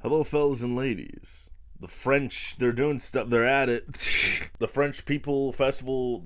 Hello, fellas and ladies. The French, they're doing stuff, they're at it. The French People Festival,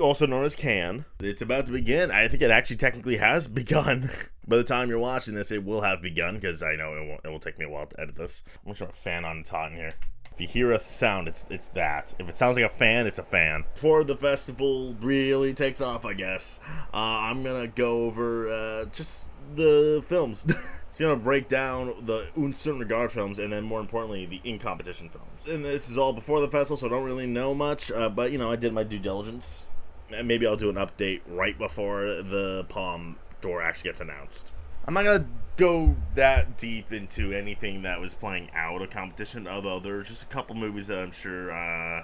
also known as Cannes, it's about to begin. I think it actually technically has begun. By the time you're watching this, it will have begun, because I know it will take me a while to edit this. I'm just going to fan on it's hot in here. If you hear a sound, it's that. If it sounds like a fan, it's a fan. Before the festival really takes off, I guess, I'm going to go over just the films. It's going to break down the Un Certain Regard films, and then more importantly, the in-competition films. And this is all before the festival, so I don't really know much, but, you know, I did my due diligence. And maybe I'll do an update right before the Palm d'Or actually gets announced. I'm not going to go that deep into anything that was playing out of competition, although there are just a couple movies that I'm sure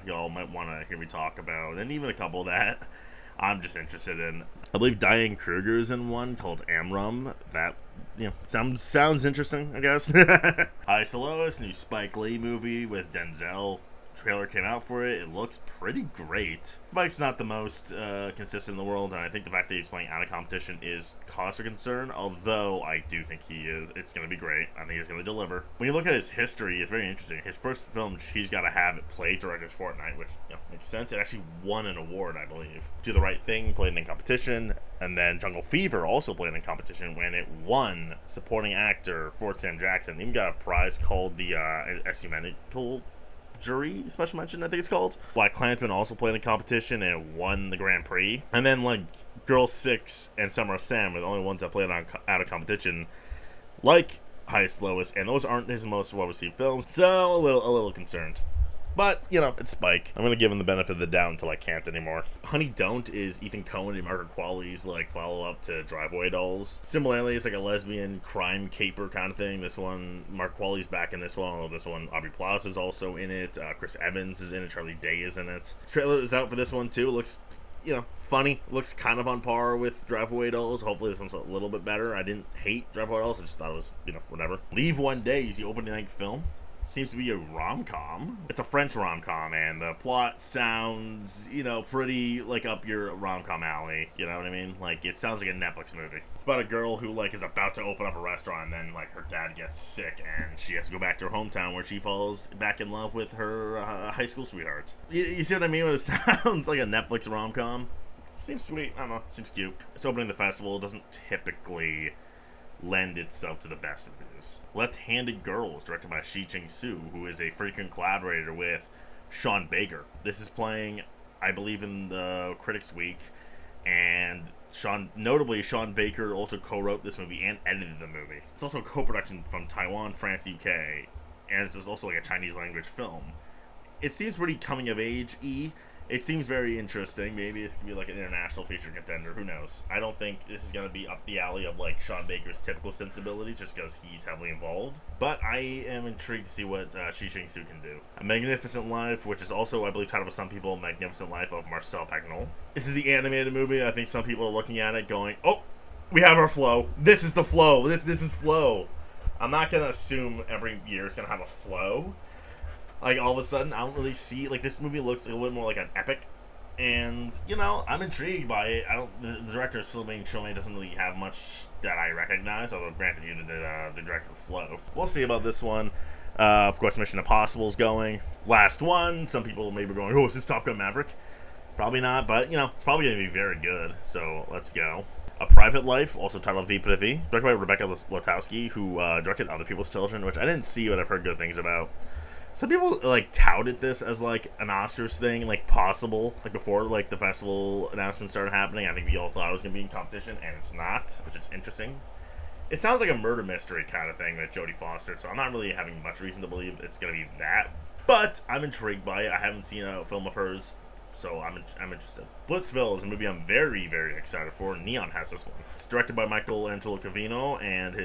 y'all might want to hear me talk about, and even a couple that I'm just interested in. I believe Diane Kruger is in one called Amrum. That, you know, sounds interesting, I guess. Hi, Lois, new Spike Lee movie with Denzel. Trailer came out for it. It looks pretty great. Spike's not the most consistent in the world, and I think the fact that he's playing out of competition is cause for concern, although I do think he is. It's going to be great. I think he's going to deliver. When you look at his history, it's very interesting. His first film, He's Gotta Have It, played Director's Fortnight, which, you know, makes sense. It actually won an award, I believe. Do the Right Thing played in competition, and then Jungle Fever also played in competition when it won Supporting Actor for Sam Jackson. Even got a prize called the Ecumenical Jury Special Mention, I think it's called. Black Klansman also played in competition and won the Grand Prix. And then, like, Girl 6 and Summer of Sam are the only ones that played out of competition, like Highest Lowest, and those aren't his most well-received films, so a little concerned. But, you know, it's Spike. I'm going to give him the benefit of the doubt until I can't anymore. Honey Don't is Ethan Coen and Margaret Qualley's, like, follow-up to Drive-Away Dolls. Similarly, it's like a lesbian crime caper kind of thing. This one, Mark Qualley's back in this one, although this one, Aubrey Plaza is also in it. Chris Evans is in it. Charlie Day is in it. Trailer is out for this one, too. It looks, you know, funny. Looks kind of on par with Drive-Away Dolls. Hopefully this one's a little bit better. I didn't hate Drive-Away Dolls. I just thought it was, you know, whatever. Leave One Day is the opening night film. Seems to be a rom-com. It's a French rom-com, and the plot sounds, you know, pretty, like, up your rom-com alley, you know what I mean? Like, it sounds like a Netflix movie. It's about a girl who, like, is about to open up a restaurant, and then, like, her dad gets sick, and she has to go back to her hometown where she falls back in love with her high school sweetheart. You see what I mean when it sounds like a Netflix rom-com? Seems sweet. I don't know. Seems cute. It's opening the festival. It doesn't typically lend itself to the best reviews. Left-Handed Girl is directed by Shi Ching-soo, who is a frequent collaborator with Sean Baker. This is playing, I believe, in the Critics Week, and notably, Sean Baker also co-wrote this movie and edited the movie. It's also a co-production from Taiwan, France, UK, and it's also like a Chinese language film. It seems pretty coming-of-age-y. It seems very interesting. Maybe this could be like an international feature contender. Who knows? I don't think this is going to be up the alley of like Sean Baker's typical sensibilities just because he's heavily involved. But I am intrigued to see what Shi Ching-soo can do. A Magnificent Life, which is also, I believe, titled by some people, Magnificent Life of Marcel Pagnol. This is the animated movie. I think some people are looking at it going, oh, we have our flow. This is the flow. This is flow. I'm not going to assume every year is going to have a flow. Like, all of a sudden, I don't really see, like, this movie looks a little bit more like an epic, and, you know, I'm intrigued by it. The director, Sylvain Chomet, doesn't really have much that I recognize, although, granted, you did the director of Flow. We'll see about this one. Of course, Mission Impossible's going. Last one, some people maybe going, oh, is this Top Gun Maverick? Probably not, but, you know, it's probably going to be very good, so let's go. A Private Life, also titled V Privé, directed by Rebecca Latowski, who directed Other People's Children, which I didn't see, but I've heard good things about. Some people, like, touted this as, like, an Oscars thing, like, possible. Like, before, like, the festival announcement started happening, I think we all thought it was going to be in competition, and it's not, which is interesting. It sounds like a murder mystery kind of thing with Jodie Foster, so I'm not really having much reason to believe it's going to be that. But I'm intrigued by it. I haven't seen a film of hers, so I'm interested. Blitzville is a movie I'm very, very excited for. Neon has this one. It's directed by Michelangelo Covino, and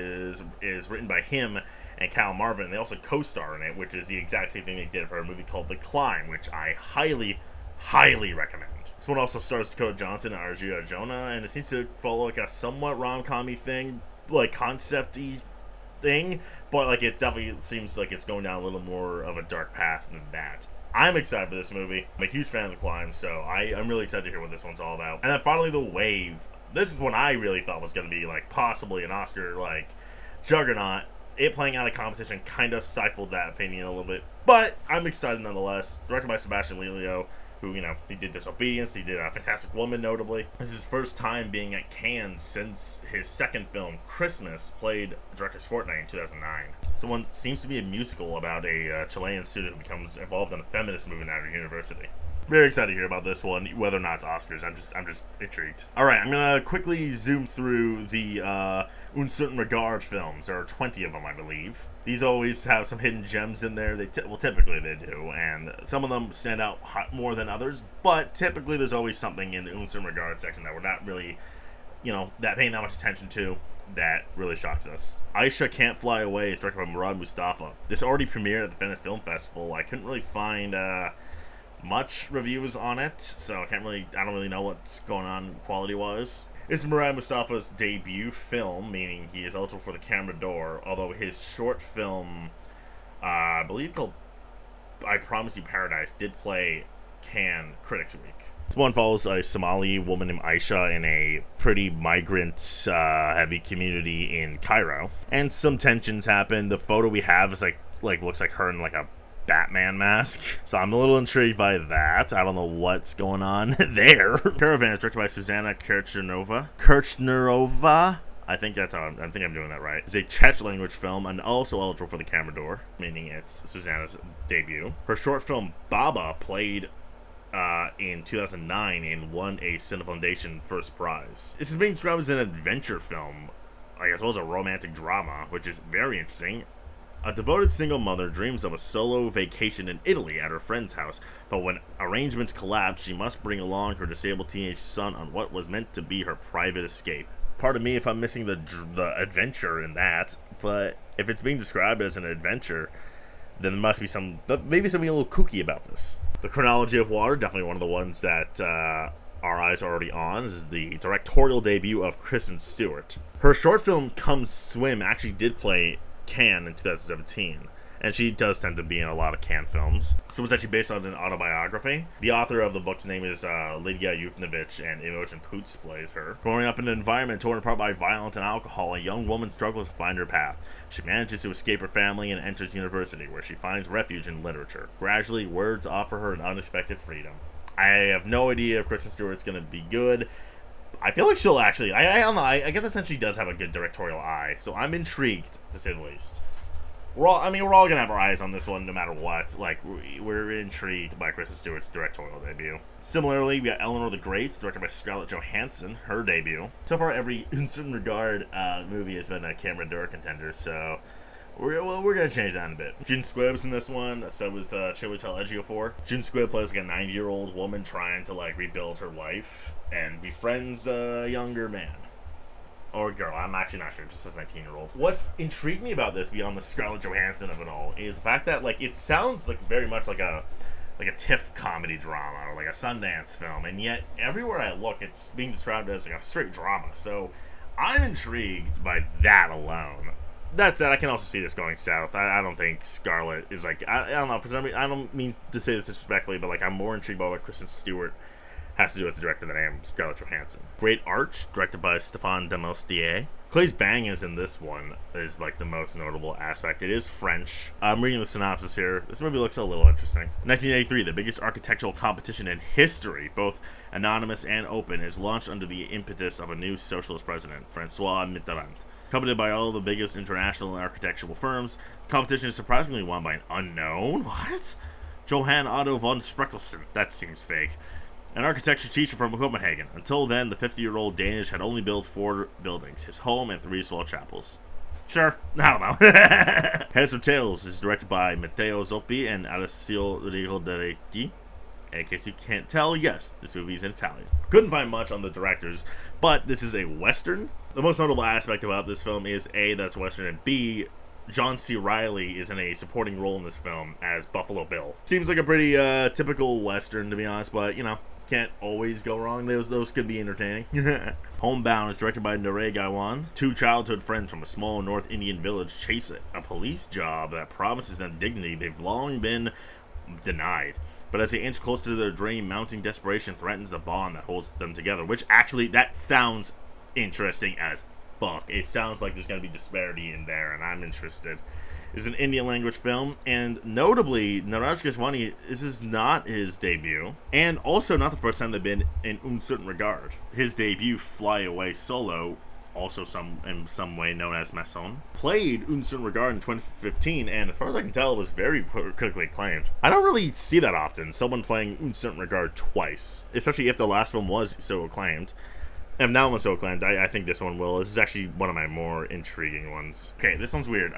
is written by him and Cal Marvin. They also co-star in it, which is the exact same thing they did for a movie called The Climb, which I highly, highly recommend. This one also stars Dakota Johnson and Arjuna Jonah, and it seems to follow like a somewhat rom-com-y thing, like concept-y thing, but like it definitely seems like it's going down a little more of a dark path than that. I'm excited for this movie. I'm a huge fan of The Climb, so I'm really excited to hear what this one's all about. And then finally, The Wave. This is one I really thought was going to be like possibly an Oscar like juggernaut. it playing out of competition kind of stifled that opinion a little bit. But I'm excited nonetheless. Directed by Sebastian Lelio, who, he did Disobedience, he did Fantastic Woman, notably. This is his first time being at Cannes since his second film, Christmas, played Director's Fortnight in 2009. Someone seems to be a musical about a Chilean student who becomes involved in a feminist movement at her university. Very excited to hear about this one, whether or not it's Oscars. I'm just intrigued. Alright, I'm gonna quickly zoom through the Un Certain Regard films. There are 20 of them, I believe. These always have some hidden gems in there. Typically they do, and some of them stand out more than others, but typically there's always something in the Un Certain Regard section that we're not really, that paying that much attention to, that really shocks us. Aisha Can't Fly Away is directed by Murad Mustafa. This already premiered at the Venice Film Festival. I couldn't really find much reviews on it, so I don't really know what's going on quality-wise. It's Murad Mustafa's debut film, meaning he is eligible for the Camera d'Or, although his short film, I believe called I Promise You Paradise, did play Cannes Critics Week. This one follows a Somali woman named Aisha in a pretty migrant-heavy community in Cairo, and some tensions happen. The photo we have is looks like her in a Batman mask, so I'm a little intrigued by that. I don't know what's going on there. Caravan is directed by Susanna Kirchnerova. I think I'm doing that right. It's a Czech language film and also eligible for the Camera d'Or, meaning it's Susanna's debut. Her short film Baba played in 2009 and won a Cine Foundation first prize. This is being described as an adventure film, as well as a romantic drama, which is very interesting. A devoted single mother dreams of a solo vacation in Italy at her friend's house, but when arrangements collapse, she must bring along her disabled teenage son on what was meant to be her private escape. Pardon me if I'm missing the adventure in that, but if it's being described as an adventure, then there must be maybe something a little kooky about this. The Chronology of Water, definitely one of the ones that our eyes are already on. This is the directorial debut of Kristen Stewart. Her short film Come Swim actually did play Cannes in 2017, and she does tend to be in a lot of Cannes films. So it was actually based on an autobiography. The author of the book's name is Lydia Yuknevich, and Imogen Poots plays her. Growing up in an environment torn apart by violence and alcohol, a young woman struggles to find her path. She manages to escape her family and enters university, where she finds refuge in literature. Gradually, words offer her an unexpected freedom. I have no idea if Kristen Stewart's going to be good. I feel like she'll actually, I don't know, I get the sense she does have a good directorial eye, so I'm intrigued, to say the least. We're all gonna have our eyes on this one no matter what. We're intrigued by Kristen Stewart's directorial debut. Similarly, we got Eleanor the Great, directed by Scarlett Johansson, her debut. So far, every In Certain Regard movie has been a Camera d'Or contender, so we're gonna change that in a bit. June Squibb's in this one, so was Chiwetel Ejiofor. June Squibb plays a 90-year-old woman trying to rebuild her life and befriends a younger man. Or girl, I'm actually not sure, it just says 19-year-old. What's intrigued me about this, beyond the Scarlett Johansson of it all, is the fact that it sounds very much like a TIFF comedy drama, or a Sundance film, and yet everywhere I look, it's being described as a straight drama, so I'm intrigued by that alone. That said, I can also see this going south. I don't think Scarlett is I don't know, for some reason, I don't mean to say this disrespectfully, but I'm more intrigued by what Kristen Stewart has to do as a director than I am Scarlett Johansson. Great Arch, directed by Stéphane Demostier. Claes Bang is in this one, is the most notable aspect. It is French. I'm reading the synopsis here. This movie looks a little interesting. 1983, the biggest architectural competition in history, both anonymous and open, is launched under the impetus of a new socialist president, François Mitterrand. Coveted by all the biggest international architectural firms, the competition is surprisingly won by an unknown, Johan Otto von Spreckelsen. That seems fake. An architecture teacher from Copenhagen. Until then, the 50-year-old Danish had only built 4 buildings, his home and 3 small chapels. Sure, I don't know. Heads or Tails is directed by Matteo Zoppi and Alessio Rigoderecki. In case you can't tell, yes, this movie is in Italian. Couldn't find much on the directors, but this is a Western. The most notable aspect about this film is A, that's Western, and B, John C. Reilly is in a supporting role in this film as Buffalo Bill. Seems like a pretty typical Western, to be honest, but, can't always go wrong. Those could be entertaining. Homebound is directed by Nare Gaiwan. 2 childhood friends from a small North Indian village chase a police job that promises them dignity they've long been denied. But as they inch closer to their dream, mounting desperation threatens the bond that holds them together, which actually, that sounds interesting as fuck. It sounds like there's going to be disparity in there, and I'm interested. It's an Indian language film, and notably, Niraj Goswami, this is not his debut, and also not the first time they've been in Un Certain Regard. His debut, Fly Away Solo, also in some way known as Maison, played Un Certain Regard in 2015, and as far as I can tell, it was very critically acclaimed. I don't really see that often, someone playing Un Certain Regard twice, especially if the last film was so acclaimed. And that one's so acclaimed, I think this one will. This is actually one of my more intriguing ones. Okay, this one's weird.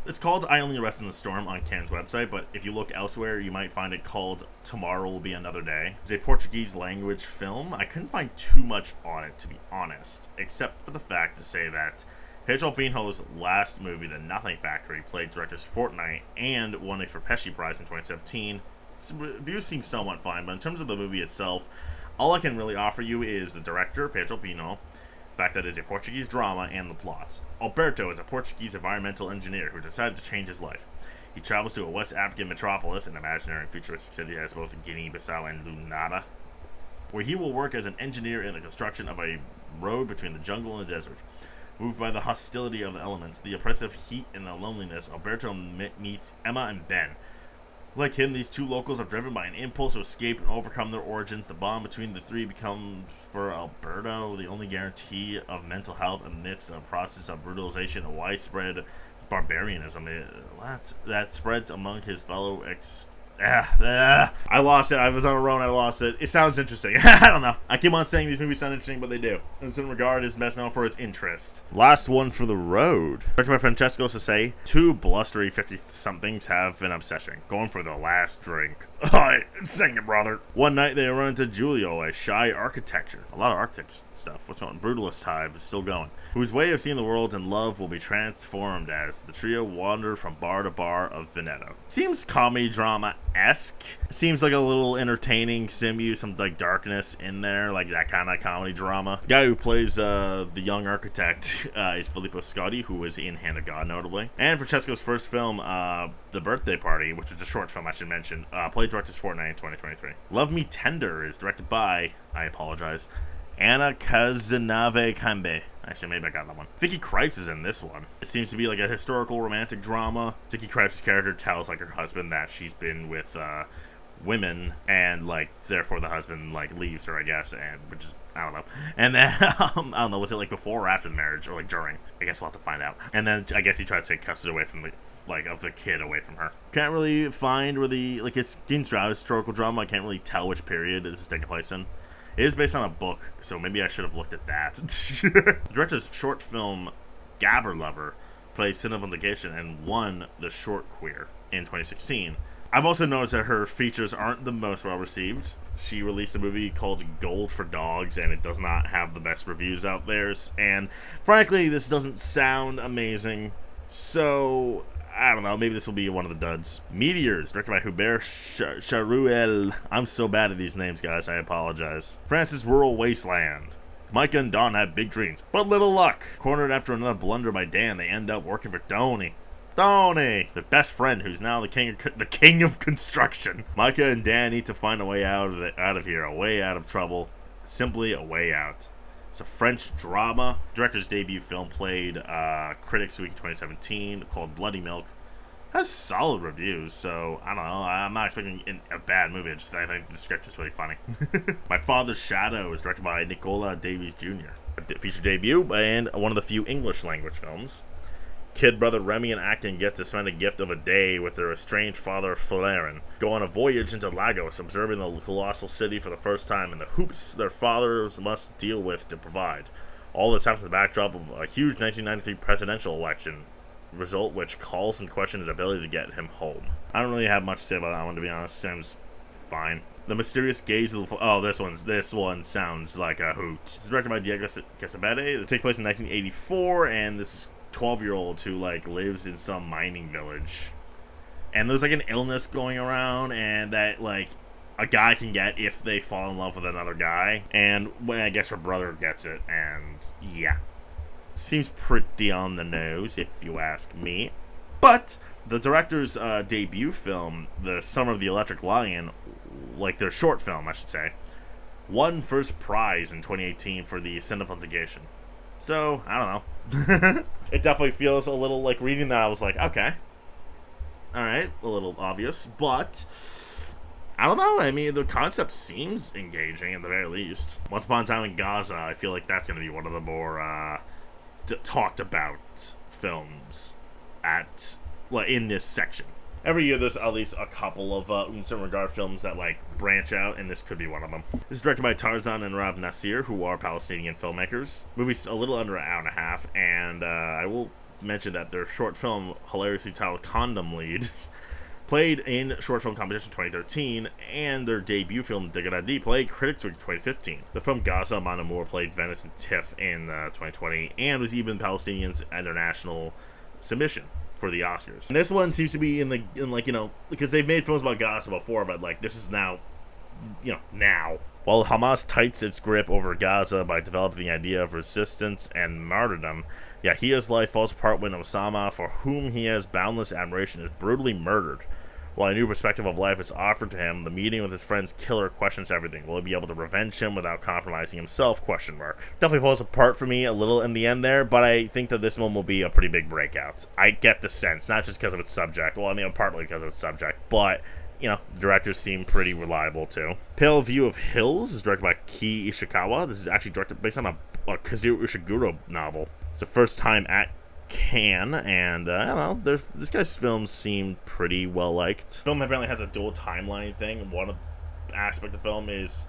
It's called I Only Rest in the Storm on Cannes' website, but if you look elsewhere, you might find it called Tomorrow Will Be Another Day. It's a Portuguese language film. I couldn't find too much on it, to be honest, except for the fact to say that Pedro Pinho's last movie, The Nothing Factory, played director's fortnight and won a Ferpesci Prize in 2017. Its reviews seem somewhat fine, but in terms of the movie itself, all I can really offer you is the director, Pedro Pinho, the fact that it is a Portuguese drama, and the plot. Alberto is a Portuguese environmental engineer who decided to change his life. He travels to a West African metropolis, an imaginary and futuristic city as both Guinea-Bissau and Lunada, where he will work as an engineer in the construction of a road between the jungle and the desert. Moved by the hostility of the elements, the oppressive heat, and the loneliness, Alberto meets Emma and Ben. Like him, these two locals are driven by an impulse to escape and overcome their origins. The bond between the three becomes, for Alberto, the only guarantee of mental health amidst a process of brutalization and widespread barbarianism that spreads among his fellow I lost it. I was on a roll and I lost it. It sounds interesting. I don't know. I keep on saying these movies sound interesting, but they do. In certain regard, is best known for its interest. Last one for the road. Directed by Francesco Sase, two blustery 50-somethings have an obsession, going for the last drink. Alright, sing it, brother. One night they run into Giulio, a shy architecture. A lot of architect stuff. What's on? Brutalist Hive is still going. Whose way of seeing the world and love will be transformed as the trio wander from bar to bar of Veneto. Seems comedy drama-esque. Seems like a little entertaining, some like darkness in there, like that kind of comedy drama. The guy who plays the young architect is Filippo Scotti, who was in Hand of God, notably. And Francesco's first film, The Birthday Party, which was a short film I should mention, played director's fortnight in 2023. Love Me Tender is directed by, I apologize, Anna Kazanave Kambe. Actually, maybe I got that one. Vicky Krieps is in this one. It seems to be like a historical romantic drama. Vicky Krieps' character tells like her husband that she's been with women, and like therefore the husband like leaves her, I guess, and which is I don't know. And then I don't know, was it like before or after the marriage, or like during? I guess we'll have to find out. And then I guess he tried to take custody away from the kid away from her. Can't really find where it's Ginstra historical drama. I can't really tell which period this is taking place in. It is based on a book, so maybe I should have looked at that. The director's short film, Gabber Lover, played Cinema Legation and won the Short Queer in 2016. I've also noticed that her features aren't the most well received. She released a movie called Gold for Dogs, and it does not have the best reviews out there. And frankly, this doesn't sound amazing. So I don't know, maybe this will be one of the duds. Meteors, directed by Hubert Charuel. I'm so bad at these names, guys, I apologize. France's Rural Wasteland. Micah and Dawn have big dreams, but little luck. Cornered after another blunder by Dan, they end up working for Tony, their best friend, who's now the king of construction. Micah and Dan need to find a way out of here, a way out of trouble, simply a way out. It's a French drama. Director's debut film played Critics Week 2017 called Bloody Milk. Has solid reviews, so I don't know. I'm not expecting a bad movie. I think the script is really funny. My Father's Shadow is directed by Nicola Davies Jr. A feature debut and one of the few English language films. Kid brother Remy and Acton get to spend a gift of a day with their estranged father Flaren. Go on a voyage into Lagos, observing the colossal city for the first time and the hoops their fathers must deal with to provide. All this happens in the backdrop of a huge 1993 presidential election result, which calls into question his ability to get him home. I don't really have much to say about that one, to be honest. Seems fine. The Mysterious Gaze of the... this one sounds like a hoot. This is directed by Diego Casabete. It takes place in 1984, and this 12-year-old who like lives in some mining village, and there's like an illness going around, and that like a guy can get if they fall in love with another guy, and when I guess her brother gets it, and yeah, seems pretty on the nose if you ask me. But the director's debut film, The Summer of the Electric Lion, like their short film I should say, won first prize in 2018 for the Cinema Legation. So, I don't know. It definitely feels a little like reading that. I was like, okay. Alright, a little obvious. But, I don't know. I mean, the concept seems engaging at the very least. Once Upon a Time in Gaza, I feel like that's going to be one of the more talked about films in this section. Every year there's at least a couple of in some regard films that like branch out, and this could be one of them. This is directed by Tarzan and Rab Nasir, who are Palestinian filmmakers. Movie's a little under an hour and a half, and I will mention that their short film, hilariously titled Condom Lead, played in short film competition 2013, and their debut film Digaradi played Critics Week 2015. The film Gaza Mon Amour played Venice and TIFF in 2020, and was even Palestinians' international submission for the Oscars. And this one seems to be in because they've made films about Gaza before, but like this is now. While Hamas tightens its grip over Gaza by developing the idea of resistance and martyrdom, Yahia's life falls apart when Osama, for whom he has boundless admiration, is brutally murdered. While a new perspective of life is offered to him, the meeting with his friend's killer questions everything. Will he be able to revenge him without compromising himself? ? Definitely falls apart for me a little in the end there, but I think that this one will be a pretty big breakout. I get the sense, not just because of its subject. Well, I mean, partly because of its subject, but the directors seem pretty reliable too. Pale View of Hills is directed by Ki Ishikawa. This is actually directed based on a Kazuo Ishiguro novel. It's the first time at Cannes, and I don't know, this guy's films seem pretty well liked. The film apparently has a dual timeline thing. One aspect of the film is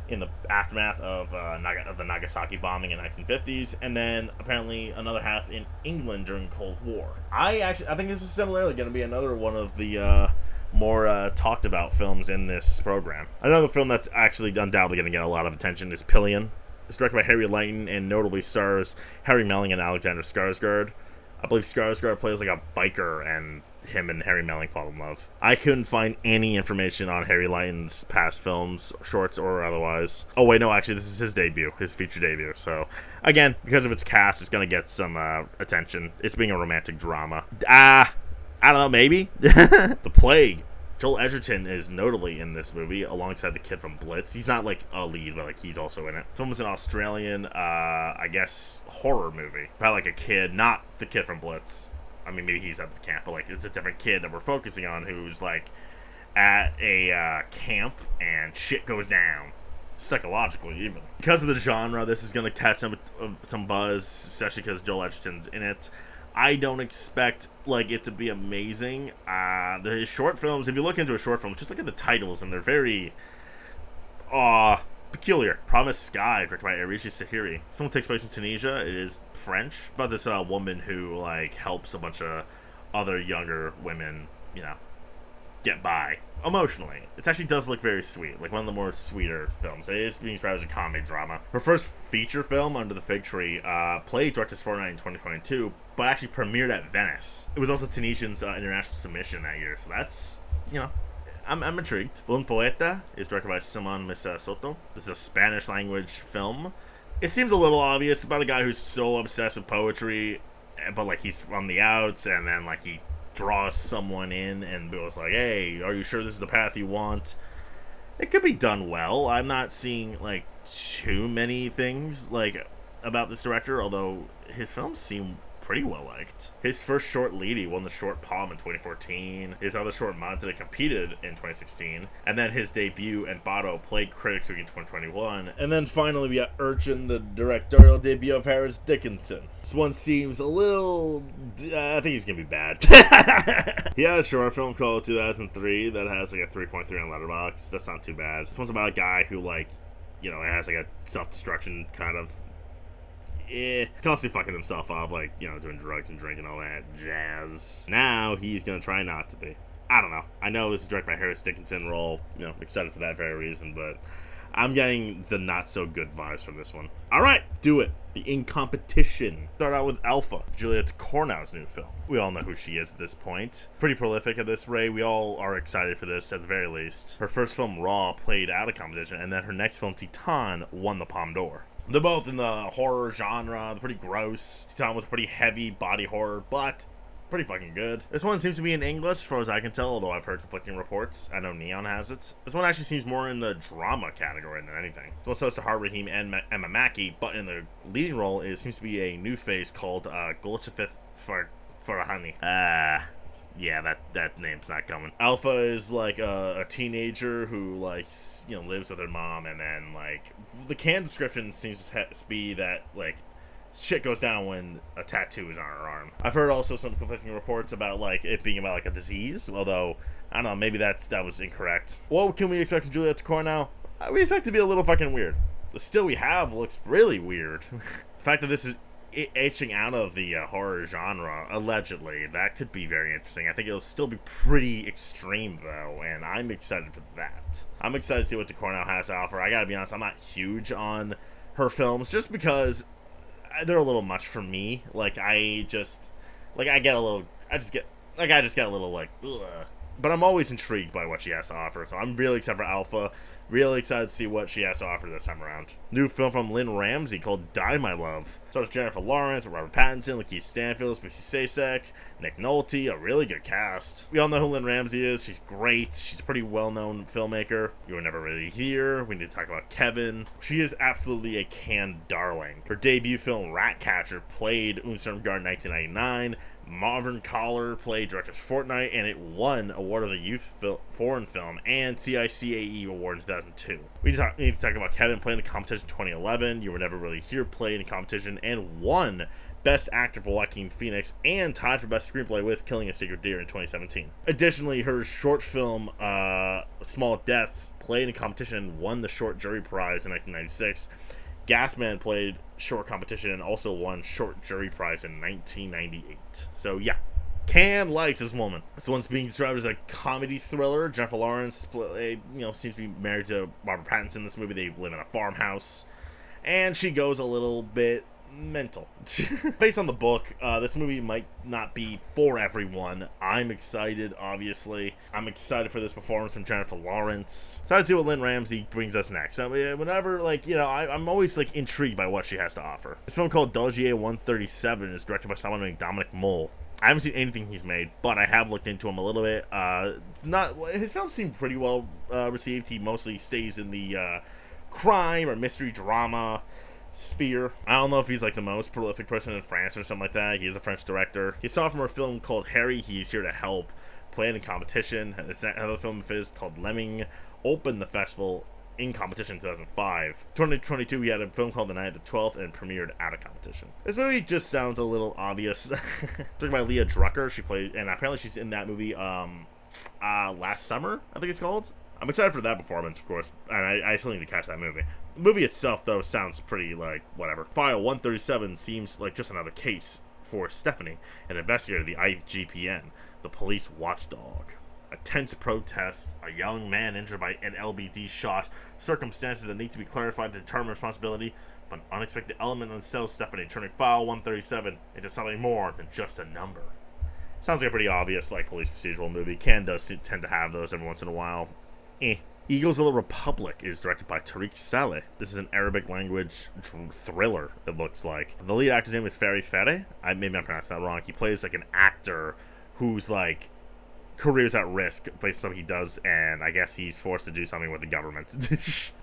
in the aftermath of the Nagasaki bombing in the 1950s, and then apparently another half in England during Cold War. I think this is similarly going to be another one of the more talked about films in this program. Another film that's actually undoubtedly going to get a lot of attention is Pillion. It's directed by Harry Leighton and notably stars Harry Melling and Alexander Skarsgård. I believe Skarsgård plays like a biker, and him and Harry Melling fall in love. I couldn't find any information on Harry Leighton's past films, shorts or otherwise. Oh wait, no, actually this is his debut, his feature debut. So again, because of its cast, it's going to get some attention. It's being a romantic drama. I don't know, maybe? The Plague. Joel Edgerton is notably in this movie alongside the kid from Blitz. He's not like a lead, but like he's also in it. The film is an Australian, I guess, horror movie about like a kid, not the kid from Blitz. I mean, maybe he's at the camp, but like it's a different kid that we're focusing on who's like at a camp and shit goes down. Psychologically, even. Because of the genre, this is going to catch some buzz, especially because Joel Edgerton's in it. I don't expect like it to be amazing. The short films, if you look into a short film, just look at the titles, and they're very peculiar. Promised Sky, directed by Arishi Sahiri. The film takes place in Tunisia. It is French. About this woman who like helps a bunch of other younger women, get by emotionally. It actually does look very sweet, like one of the more sweeter films. It is being described as a comedy drama. Her first feature film, Under the Fig Tree, played Directors Fortnight in 2022, but actually premiered at Venice. It was also Tunisian's international submission that year, so that's, I'm intrigued. Un Poeta is directed by Simon Mesa Soto. This is a Spanish language film. It seems a little obvious about a guy who's so obsessed with poetry, but like he's from the outs, and then like he draws someone in and goes like, hey, are you sure this is the path you want? It could be done well. I'm not seeing like too many things like about this director, although his films seem pretty well liked. His first short lead, he won the Short Palm in 2014. His other short, Monte, competed in 2016. And then his debut, Embado, played Critics Week in 2021. And then finally we got Urchin, the directorial debut of Harris Dickinson. This one seems a little... I think he's gonna be bad. He had a short film called 2003 that has like a 3.3 on Letterboxd. That's not too bad. This one's about a guy who like, has like a self-destruction kind of constantly fucking himself up, like, doing drugs and drinking all that jazz. Now he's gonna try not to be. I don't know. I know this is directed by Harris Dickinson. We're all, excited for that very reason, but I'm getting the not so good vibes from this one. Alright, do it. The In Competition. Start out with Alpha, Juliette Cornau's new film. We all know who she is at this point. Pretty prolific at this rate. We all are excited for this at the very least. Her first film, Raw, played out of competition, and then her next film, Titan, won the Palme d'Or. They're both in the horror genre. They're pretty gross. Titan was pretty heavy body horror, but pretty fucking good. This one seems to be in English, as far as I can tell, although I've heard conflicting reports. I know Neon has it. This one actually seems more in the drama category than anything. This one stars to Har Rahim and Emma Mackey, but in the leading role seems to be a new face called Golchafith Farahani. Yeah, that name's not coming. Alpha is like a teenager who like lives with her mom, and then like the can description seems to be that like shit goes down when a tattoo is on her arm. I've heard also some conflicting reports about like it being about like a disease, although I don't know, maybe that was incorrect. What can we expect from Juliet Decor now? We expect it to be a little fucking weird. The still we have looks really weird. The fact that this is etching out of the horror genre, allegedly, that could be very interesting. I think it'll still be pretty extreme, though, and I'm excited for that. I'm excited to see what Decor now has to offer. I gotta be honest, I'm not huge on her films, just because they're a little much for me. Like, I just get a little, like, ugh. But I'm always intrigued by what she has to offer, so I'm really excited for Alpha. Really excited to see what she has to offer this time around. New film from Lynn Ramsey called Die My Love. Stars Jennifer Lawrence, Robert Pattinson, Lakeith Stanfield, Spacey Sasek, Nick Nolte, a really good cast. We all know who Lynn Ramsey is. She's great. She's a pretty well-known filmmaker. You were never really here. We need to talk about Kevin. She is absolutely a Cannes darling. Her debut film, Ratcatcher, played Unsermgard in 1999. Marvin Collar played Director's Fortnight, and it won Award of the Youth Foreign Film and CICAE Award in 2002. We need to talk about Kevin playing the competition in 2011. You Were Never Really Here played in competition and won Best Actor for Joaquin Phoenix and tied for Best Screenplay with Killing a Sacred Deer in 2017. Additionally, her short film Small Deaths played in competition and won the Short Jury Prize in 1996. Gasman played short competition and also won Short Jury Prize in 1998. So yeah, Cannes likes this woman. This one's being described as a comedy thriller. Jennifer Lawrence, seems to be married to Robert Pattinson in this movie. They live in a farmhouse, and she goes a little bit mental. Based on the book, this movie might not be for everyone. I'm excited, obviously. I'm excited for this performance from Jennifer Lawrence. Excited to see what Lynn Ramsey brings us next. Whenever, I'm always, intrigued by what she has to offer. This film called Dossier 137 is directed by someone named Dominic Moll. I haven't seen anything he's made, but I have looked into him a little bit. His films seem pretty well received. He mostly stays in the crime or mystery drama sphere. I don't know if he's the most prolific person in France or something like that. He is a French director. He saw from a film called Harry, He's Here to Help, played in competition. It's another film of his called Lemming, opened the festival in competition in 2005. 2022, he had a film called The Night of the 12th and premiered at a competition. This movie just sounds a little obvious. Talking about Leah Drucker, she plays, and apparently she's in that movie Last Summer, I think it's called. I'm excited for that performance, of course, and I still need to catch that movie. The movie itself, though, sounds pretty, whatever. File 137 seems like just another case for Stephanie, an investigator of the IGPN, the police watchdog. A tense protest, a young man injured by an LBD shot, circumstances that need to be clarified to determine responsibility, but an unexpected element unsettles Stephanie, turning File 137 into something more than just a number. Sounds like a pretty obvious, police procedural movie. Cannes does tend to have those every once in a while. Eagles of the Republic is directed by Tariq Saleh. This is an Arabic language thriller, it looks like. The lead actor's name is Fari Fere. Maybe I'm pronouncing that wrong. He plays an actor who's career's at risk based on something he does, and I guess he's forced to do something with the government.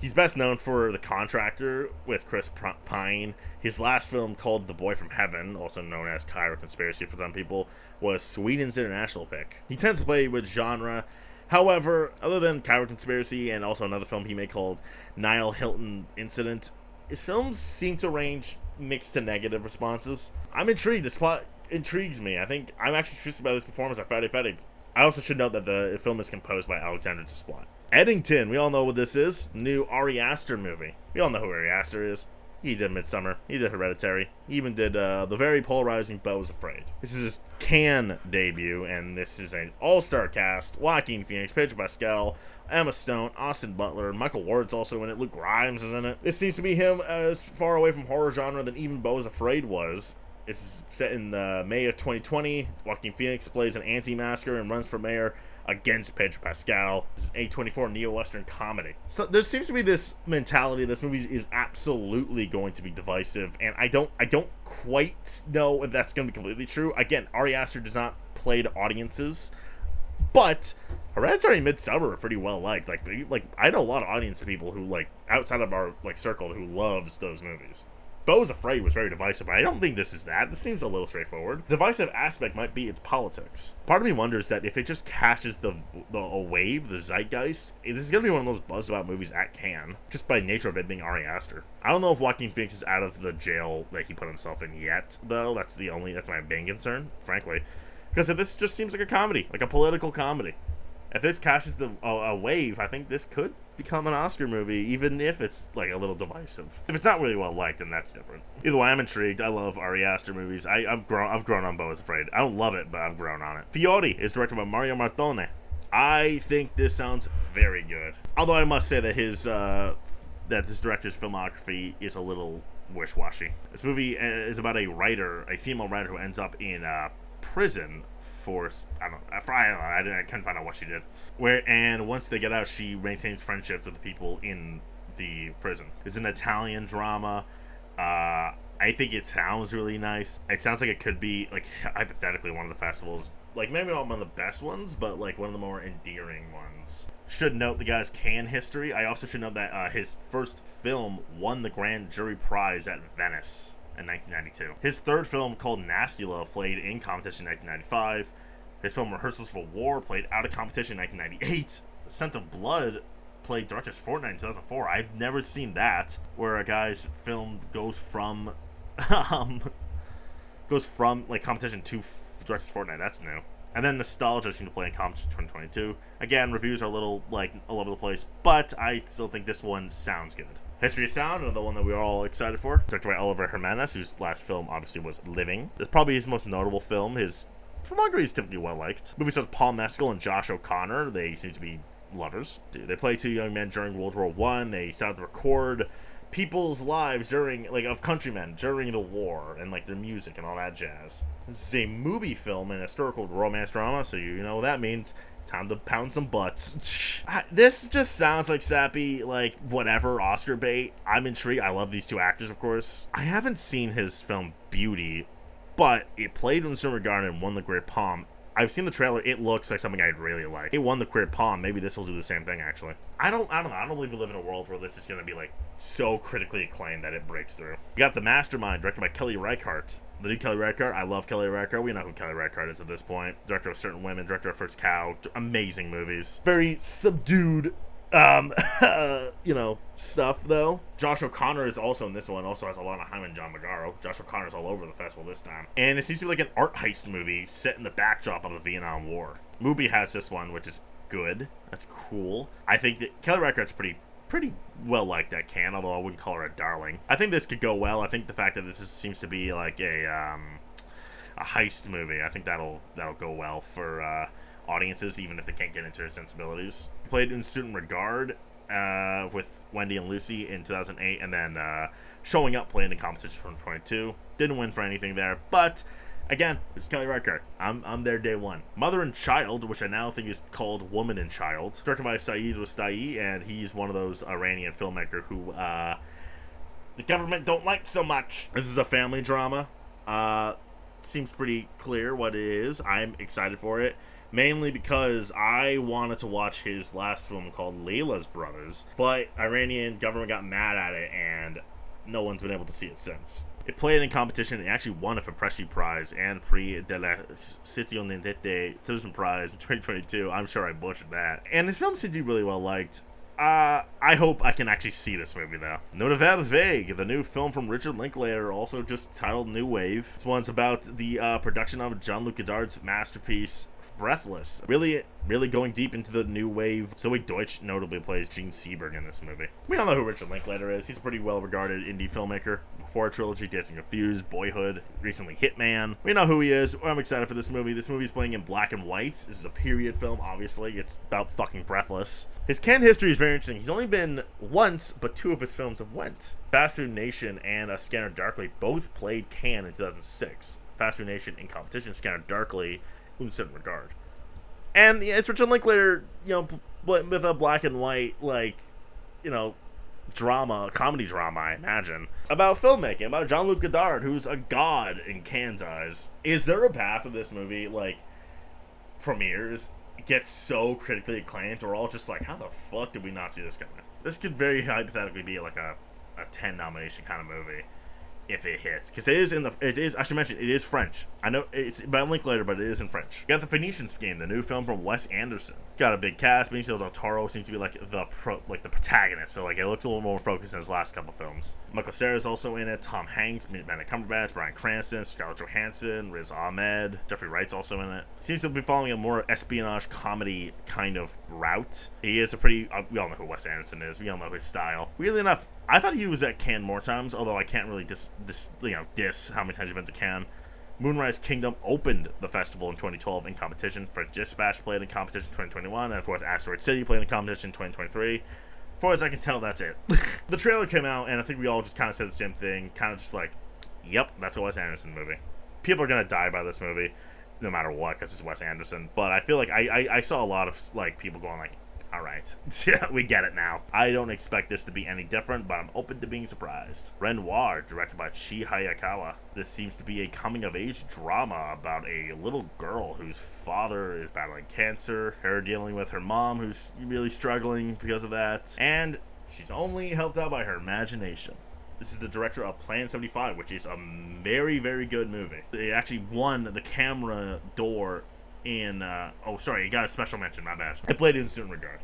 He's best known for The Contractor with Chris Pine. His last film, called The Boy from Heaven, also known as Cairo Conspiracy for some people, was Sweden's international pick. He tends to play with genre. However, other than Cairo Conspiracy and also another film he made called Niall Hilton Incident, his films seem to range mixed to negative responses. I'm intrigued. This plot intrigues me. I'm actually interested by this performance by Fadi Fadi. I also should note that the film is composed by Alexander Desplat. Eddington, we all know what this is. New Ari Aster movie. We all know who Ari Aster is. He did Midsummer. He did Hereditary. He even did the very polarizing Beau is Afraid. This is his Cannes debut, and this is an all-star cast. Joaquin Phoenix, Pedro Pascal, Emma Stone, Austin Butler, Michael Ward's also in it, Luke Grimes is in it. This seems to be him as far away from horror genre than even Beau is Afraid was. It's set in May of 2020. Joaquin Phoenix plays an anti-masker and runs for mayor against Pedro Pascal. This is a A24 neo-western comedy. So there seems to be this mentality this movie is absolutely going to be divisive, and I don't quite know if that's going to be completely true. Again, Ari Aster does not play to audiences, but Hereditary and Midsummer are pretty well liked. Like I know a lot of audience people who, like, outside of our like circle, who loves those movies. Beau's Afraid was very divisive, but I don't think this is that. This seems a little straightforward. The divisive aspect might be its politics. Part of me wonders that if it just catches a wave, the zeitgeist, this is going to be one of those buzzed about movies at Cannes, just by nature of it being Ari Aster. I don't know if Joaquin Phoenix is out of the jail that he put himself in yet, though. That's my main concern, frankly. Because if this just seems like a comedy, like a political comedy. If this catches a wave, I think this could become an Oscar movie, even if it's like a little divisive. If it's not really well liked, then that's different. Either way, I'm intrigued. I love Ari Aster movies. I've grown on Beau's Afraid. I don't love it, but I've grown on it. Fiori is directed by Mario Martone. I think this sounds very good. Although I must say that this director's filmography is a little wish-washy. This movie is about a female writer who ends up in prison for I couldn't find out what she did. And once they get out, she maintains friendships with the people in the prison. It's an Italian drama. I think it sounds really nice. It sounds like it could be, like, hypothetically one of the festivals, like, maybe not one of the best ones, but like one of the more endearing ones. Should note the guy's Cannes history. I also should note that his first film won the Grand Jury Prize at Venice in 1992. His third film, called Nasty Love, played in competition in 1995. His film Rehearsals for War played out of competition in 1998. The Scent of Blood played Director's Fortnight in 2004. I've never seen that, where a guy's film goes from like competition to Director's Fortnight. That's new. And then Nostalgia seemed to play in competition 2022. Again, reviews are a little, like, all over the place, but I still think this one sounds good. History of Sound, another one that we are all excited for. Directed by Oliver Jimenez, whose last film obviously was Living. It's probably his most notable film. His filmography is typically well liked. The movie stars Paul Mescal and Josh O'Connor. They seem to be lovers. They play two young men during World War I. They started to record people's lives of countrymen during the war, and like their music and all that jazz. This is a movie film and historical romance drama, so you know what that means. Time to pound some butts. This just sounds like sappy, like, whatever, Oscar bait. I'm intrigued. I love these two actors, of course. I haven't seen his film Beauty, but it played in the Cinema Garden and won the Great Palm. I've seen the trailer. It looks like something I'd really like. It won the Great Palm. Maybe this will do the same thing, actually. I don't know. I don't believe we live in a world where this is going to be, like, so critically acclaimed that it breaks through. We got The Mastermind, directed by Kelly Reichardt. The new Kelly Reichardt. I love Kelly Reichardt. We know who Kelly Reichardt is at this point. Director of Certain Women, director of First Cow. Amazing movies. Very subdued, stuff, though. Josh O'Connor is also in this one. Also has Alana Haim and John Magaro. Josh O'Connor's all over the festival this time. And it seems to be like an art heist movie set in the backdrop of the Vietnam War. Mubi has this one, which is good. That's cool. I think that Kelly Reichardt's pretty well liked at Cannes, although I wouldn't call her a darling. I think this could go well. I think the fact that this seems to be like a heist movie, I think that'll go well for audiences, even if they can't get into her sensibilities. Played in Student Regard with Wendy and Lucy in 2008, and then Showing Up played in competition 2022. Didn't win for anything there, but again, it's Kelly Reichardt. I'm there day one. Mother and Child, which I now think is called Woman and Child, directed by Saeed Rostai, and he's one of those Iranian filmmaker who the government don't like so much. This is a family drama. Seems pretty clear what it is. I'm excited for it, mainly because I wanted to watch his last film called Layla's Brothers, but Iranian government got mad at it, and no one's been able to see it since. It played in competition and actually won a Fapresi Prize and Prix de la Citoyenneté Citizen Prize in 2022. I'm sure I butchered that. And his film seemed to be really well liked. I hope I can actually see this movie, though. Nouvelle Vague, the new film from Richard Linklater, also just titled New Wave. This one's about the production of Jean-Luc Godard's masterpiece breathless. Really going deep into the new wave. Zoe Deutsch notably plays Gene Seberg in this movie. We all know who Richard Linklater is. He's a pretty well-regarded indie filmmaker. Before a trilogy, Dazed and Confused, Boyhood, recently Hitman. We know who he is. I'm excited for this movie. This movie's playing in black and white. This is a period film, obviously. It's about fucking Breathless. His Cannes history is very interesting. He's only been once, but 2 of his films have went. Fast Food Nation and Scanner Darkly both played Cannes in 2006. Fast Food Nation in competition, Scanner Darkly in certain regard. And yeah, it's Richard Linklater, with a black and white, comedy drama, I imagine, about filmmaking, about Jean-Luc Godard, who's a god in Cannes' eyes. Is there a path of this movie, premieres, gets so critically acclaimed, we're all just like, how the fuck did we not see this coming? This could very hypothetically be a 10 nomination kind of movie. If it hits, because I should mention, it is French. I know it's by Linklater, but it is in French. You got The Phoenician Scheme, the new film from Wes Anderson. Got a big cast. Benicio del Toro seems to be the protagonist, so it looks a little more focused than his last couple films. Michael Cera is also in it. Tom Hanks, Benedict Cumberbatch, Bryan Cranston, Scarlett Johansson, Riz Ahmed, Jeffrey Wright's also in it. Seems to be following a more espionage comedy kind of route. He is we all know who Wes Anderson is. We all know his style. Weirdly enough, I thought he was at Cannes more times, although I can't really diss how many times he's been to Cannes. Moonrise Kingdom opened the festival in 2012 in competition. French Dispatch played in competition in 2021, and of course Asteroid City played in competition in 2023. As far as I can tell, that's it. The trailer came out, and I think we all just kind of said the same thing, kind of just yep, that's a Wes Anderson movie. People are gonna die by this movie, no matter what, because it's Wes Anderson. But I feel like I saw a lot of people going all right, yeah, we get it now. I don't expect this to be any different, but I'm open to being surprised. Renoir, directed by Chi Hayakawa. This seems to be a coming-of-age drama about a little girl whose father is battling cancer, her dealing with her mom who's really struggling because of that, and she's only helped out by her imagination. This is the director of Plan 75, which is a very, very good movie. It actually won the camera door it got a special mention, my bad. It played in a certain regard.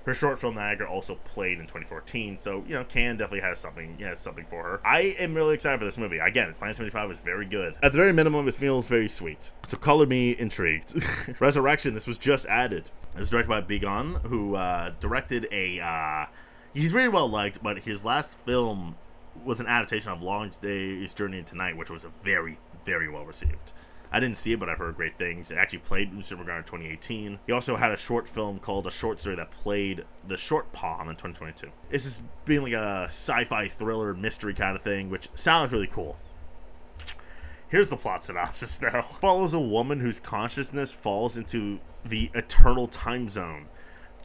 Her short film Niagara also played in 2014, so Cannes definitely has something for her. I am really excited for this movie. Again, Plan 75 was very good. At the very minimum, it feels very sweet. So color me intrigued. Resurrection, this was just added. It's directed by Bigon, who directed he's really well liked, but his last film was an adaptation of Long Day's Journey into Night, which was very, very well received. I didn't see it, but I've heard great things. It actually played in certain regard in 2018. He also had a short film called A Short Story that played The Short Palm in 2022. This is being a sci-fi thriller mystery kind of thing, which sounds really cool. Here's the plot synopsis now. Follows a woman whose consciousness falls into the eternal time zone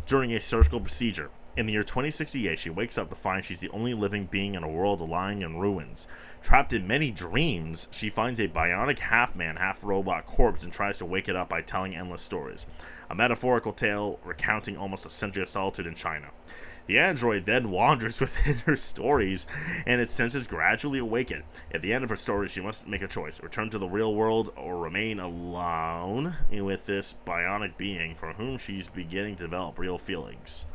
during a surgical procedure. In the year 2068, she wakes up to find she's the only living being in a world lying in ruins. Trapped in many dreams, she finds a bionic half-man, half-robot corpse and tries to wake it up by telling endless stories. A metaphorical tale recounting almost a century of solitude in China. The android then wanders within her stories, and its senses gradually awaken. At the end of her story, she must make a choice: return to the real world or remain alone with this bionic being for whom she's beginning to develop real feelings.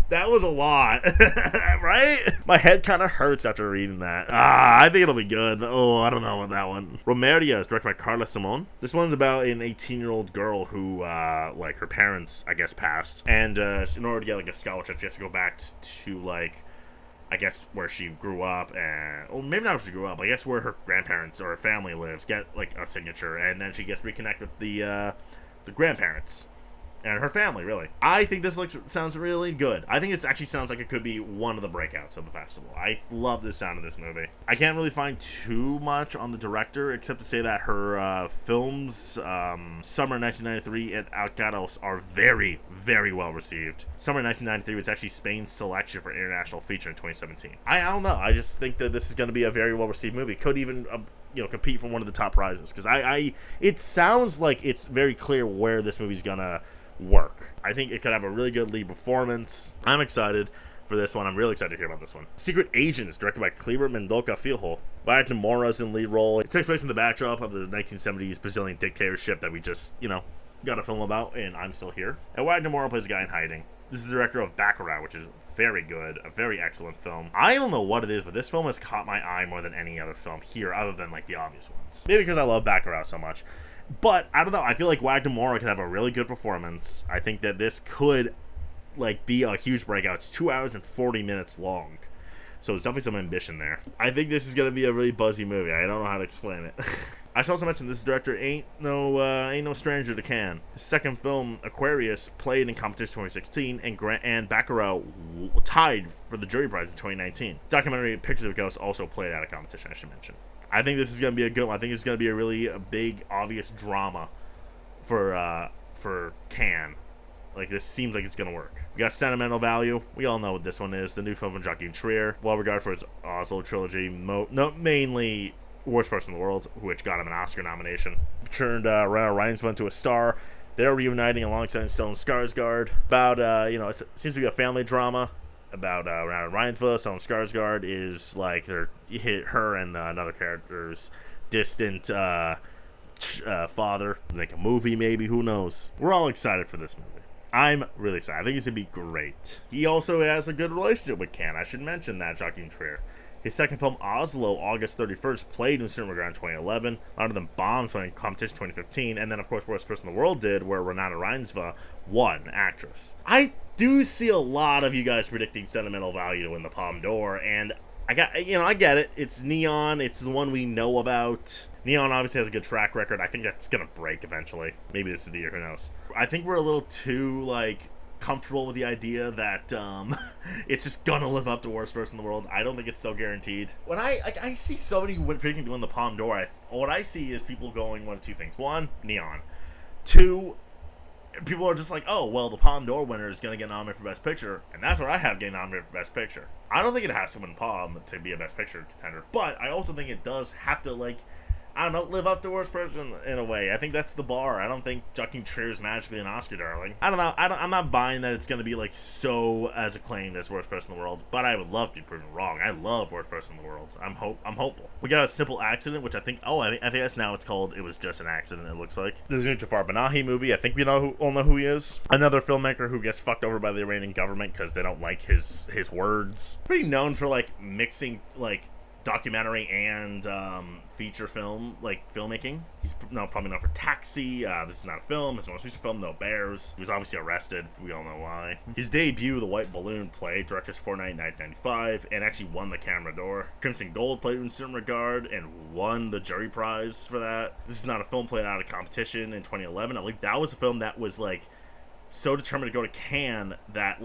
That was a lot, right? My head kind of hurts after reading that. I think it'll be good. Oh, I don't know about that one. Romeria is directed by Carla Simon. This one's about an 18-year-old girl who, her parents, I guess, passed. And in order to get, a scholarship, she has to go back to, I guess, where she grew up. Maybe not where she grew up. I guess where her grandparents or her family lives. Get, a signature. And then she gets to reconnect with the grandparents. And her family, really. I think this sounds really good. I think this actually sounds like it could be one of the breakouts of the festival. I love the sound of this movie. I can't really find too much on the director, except to say that her films, Summer 1993 and Alcados, are very, very well received. Summer 1993 was actually Spain's selection for international feature in 2017. I don't know. I just think that this is going to be a very well received movie. Could even compete for one of the top prizes, because it sounds like it's very clear where this movie's gonna work. I think it could have a really good lead performance. I'm excited for this one. I'm really excited to hear about this one. Secret Agent is directed by Kleber Mendoza Filho. Wagner Moura's in lead role. It takes place in the backdrop of the 1970s Brazilian dictatorship that we just, got a film about, and I'm still here. And Wagner Moura plays a guy in hiding. This is the director of Baccarat, which is very good, a very excellent film. I don't know what it is, but this film has caught my eye more than any other film here, other than like the obvious ones. Maybe because I love Baccarat so much. But I don't know, I feel like Wagner Moura could have a really good performance. I think that this could like be a huge breakout. It's 2 hours and 40 minutes long. So there's definitely some ambition there. I think this is going to be a really buzzy movie. I don't know how to explain it. I should also mention this director ain't no stranger to Cannes. His second film, Aquarius, played in competition 2016, and Baccarat tied for the jury prize in 2019. Documentary Pictures of Ghosts also played out of competition, I should mention. I think this is going to be a good one. I think it's going to be a really big, obvious drama for Cannes. Like, this seems like it's going to work. We got Sentimental Value. We all know what this one is. The new film from Joachim Trier. Well regarded for its Oslo trilogy. Mainly Worst Person in the World, which got him an Oscar nomination. Turned Rana Reinsva into a star. They're reuniting alongside Stellan Skarsgård. About, it seems to be a family drama about Rana Reinsva. Stellan Skarsgård is like her and another character's distant father. Make a movie, maybe. Who knows? We're all excited for this movie. I'm really excited. I think it's going to be great. He also has a good relationship with Cannes. I should mention that, Joachim Trier. His second film, Oslo, August 31st, played in Cinema Ground 2011. A lot of them bombed playing competition 2015. And then, of course, Worst Person in the World did, where Renata Reinsva won actress. I do see a lot of you guys predicting Sentimental Value to win the Palme d'Or. And I get it. It's Neon. It's the one we know about. Neon obviously has a good track record. I think that's going to break eventually. Maybe this is the year. Who knows? I think we're a little too, comfortable with the idea that it's just going to live up to Worst Person in the World. I don't think it's so guaranteed. When I see so many predicting to win the Palme d'Or, what I see is people going one of two things. One, Neon. Two, people are just like, oh, well, the Palme d'Or winner is going to get nominated for Best Picture, and that's what I have getting nominated for Best Picture. I don't think it has to win Palme to be a Best Picture contender, but I also think it does have to, live up to Worst Person in a way. I think that's the bar. I don't think Joachim Trier is magically an Oscar darling. I don't know. I'm not buying that it's going to be, so as acclaimed as Worst Person in the World, but I would love to be proven wrong. I love Worst Person in the World. I'm hopeful. We got A Simple Accident, which I think that's now it's called It Was Just an Accident, it looks like. This is a Jafar Panahi movie. I think we all know who he is. Another filmmaker who gets fucked over by the Iranian government because they don't like his words. Pretty known for, mixing, documentary and feature film filmmaking. He's probably known for Taxi. This is not a film. His most recent film, No Bears. He was obviously arrested. We all know why. His debut, The White Balloon, played director's Fortnight 1995 and actually won the Camera d'Or. Crimson Gold played in certain regard and won the jury prize for that. This is not a film played out of competition in 2011. I believe that was a film that was so determined to go to Cannes that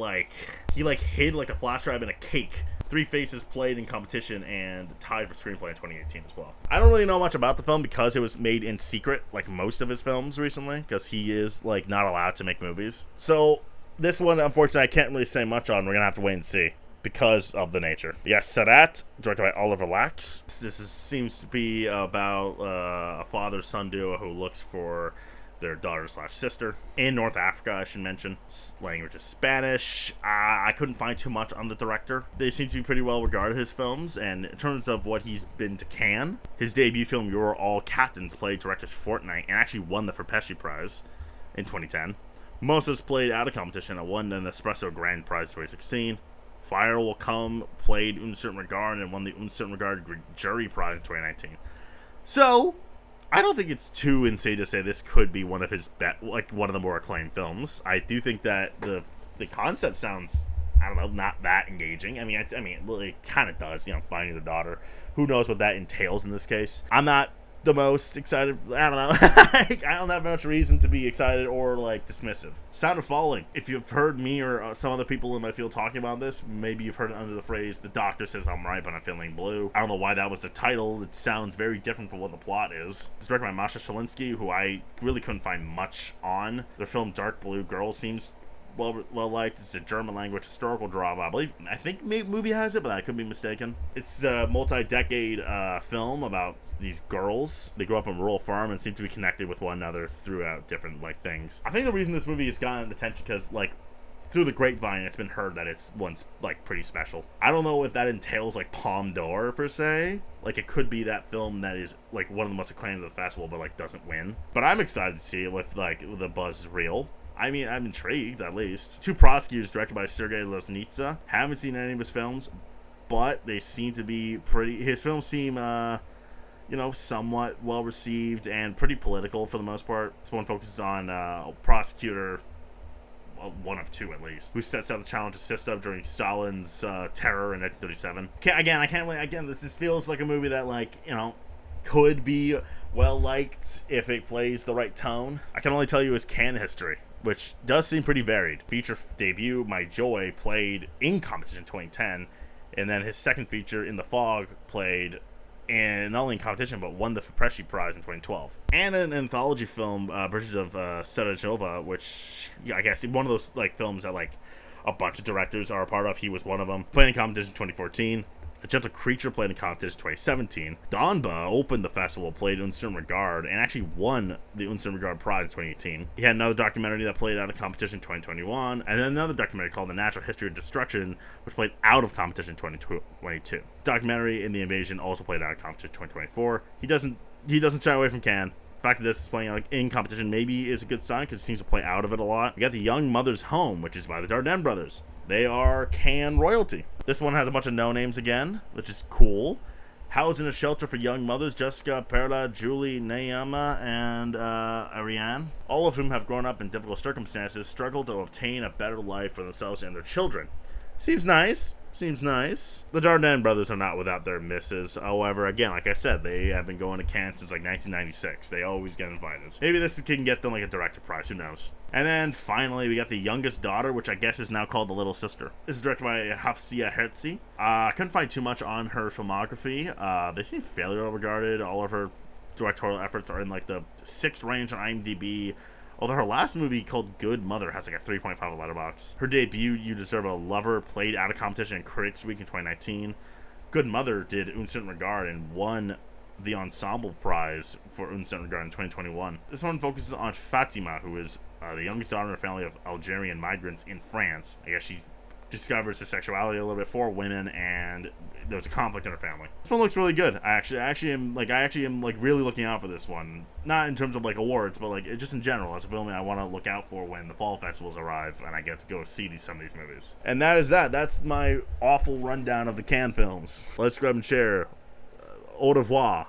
he hid a flash drive in a cake. Three Faces played in competition and tied for screenplay in 2018 as well. I don't really know much about the film because it was made in secret, like most of his films recently, because he is not allowed to make movies. So this one, unfortunately, I can't really say much on. We're gonna have to wait and see because of the nature. Yes, Sadat, directed by Oliver Lax. This seems to be about a father-son duo who looks for their daughter/sister in North Africa, I should mention. Language is Spanish. I couldn't find too much on the director. They seem to be pretty well regarded, his films, and in terms of what he's been to Cannes, his debut film, You're All Captains, played director's Fortnight and actually won the Ferpesci Prize in 2010. Moses played out of competition and won an Espresso Grand Prize 2016. Fire Will Come played Un Certain Regard and won the Un Certain Regard Jury Prize in 2019. So I don't think it's too insane to say this could be one of his one of the more acclaimed films. I do think that the concept sounds, I don't know, not that engaging. I mean, it kind of does. Finding the daughter. Who knows what that entails in this case? I'm not the most excited. I don't know. I don't have much reason to be excited or dismissive. Sound of Falling. If you've heard me or some other people in my field talking about this, maybe you've heard it under the phrase "The doctor says I'm right, but I'm feeling blue." I don't know why that was the title. It sounds very different from what the plot is. It's directed by Masha Shalinsky, who I really couldn't find much on. Their film Dark Blue Girl seems well liked. It's a German language historical drama. I think movie has it, but I could be mistaken. It's a multi-decade film about these girls. They grow up on a rural farm and seem to be connected with one another throughout different things. I think the reason this movie has gotten attention because through the grapevine it's been heard that it's one's pretty special. I don't know if that entails Palme d'Or per se. It could be that film that is one of the most acclaimed of the festival but doesn't win. But I'm excited to see it if the buzz is real. I mean, I'm intrigued, at least. Two Prosecutors, directed by Sergei Loznitsa. Haven't seen any of his films, but they seem to be pretty... His films seem, you know, somewhat well-received and pretty political for the most part. This one focuses on a prosecutor, well, one of two at least, who sets out the challenge to system during Stalin's terror in 1937. Again, this feels like a movie that, like, you know, could be well-liked if it plays the right tone. I can only tell you his Cannes history, which does seem pretty varied. Feature debut, My Joy, played in competition 2010, and then his second feature, In the Fog, played and not only in competition but won the Fipresci Prize in 2012. And an anthology film, Bridges of Sarajevo, which I guess one of those like films that like a bunch of directors are a part of. He was one of them. Played in competition 2014. A Gentle Creature played in competition 2017. Donba opened the festival, played Uncertain Regard, and actually won the Uncertain Regard Prize in 2018. He had another documentary that played out of competition in 2021, and then another documentary called The Natural History of Destruction, which played out of competition in 2022. Documentary In the Invasion also played out of competition in 2024. He doesn't shy away from Cannes. The fact that this is playing out in competition maybe is a good sign because it seems to play out of it a lot. We got The Young Mother's Home, which is by the Dardenne brothers. They are Cannes royalty. This one has a bunch of no-names again, which is cool. Housed in a shelter for young mothers, Jessica, Perla, Julie, Nayama, and Ariane, all of whom have grown up in difficult circumstances, struggle to obtain a better life for themselves and their children. Seems nice. Seems nice. The Dardenne brothers are not without their misses. However, again, like I said, they have been going to Cannes since like 1996. They always get invited. Maybe this can get them like a director prize. Who knows? And then finally, we got The Youngest Daughter, which I guess is now called The Little Sister. This is directed by Hafsia Herzi. I couldn't find too much on her filmography. They seem fairly well regarded. All of her directorial efforts are in like the 6 range on IMDb. Although her last movie called Good Mother has like a 3.5 on Letterboxd. Her debut, You Deserve a Lover, played out of competition in Critics Week in 2019. Good Mother did Uncertain Regard and won the Ensemble Prize for Uncertain Regard in 2021. This one focuses on Fatima, who is the youngest daughter in a family of Algerian migrants in France. I guess she discovers her sexuality a little bit for women, and there was a conflict in her family. This one looks really good. I actually am really looking out for this one. Not in terms of like awards, but like just in general as a film I want to look out for when the fall festivals arrive and I get to go see some of these movies. And that is that. That's my awful rundown of the Cannes films. Let's grab and share. Au revoir.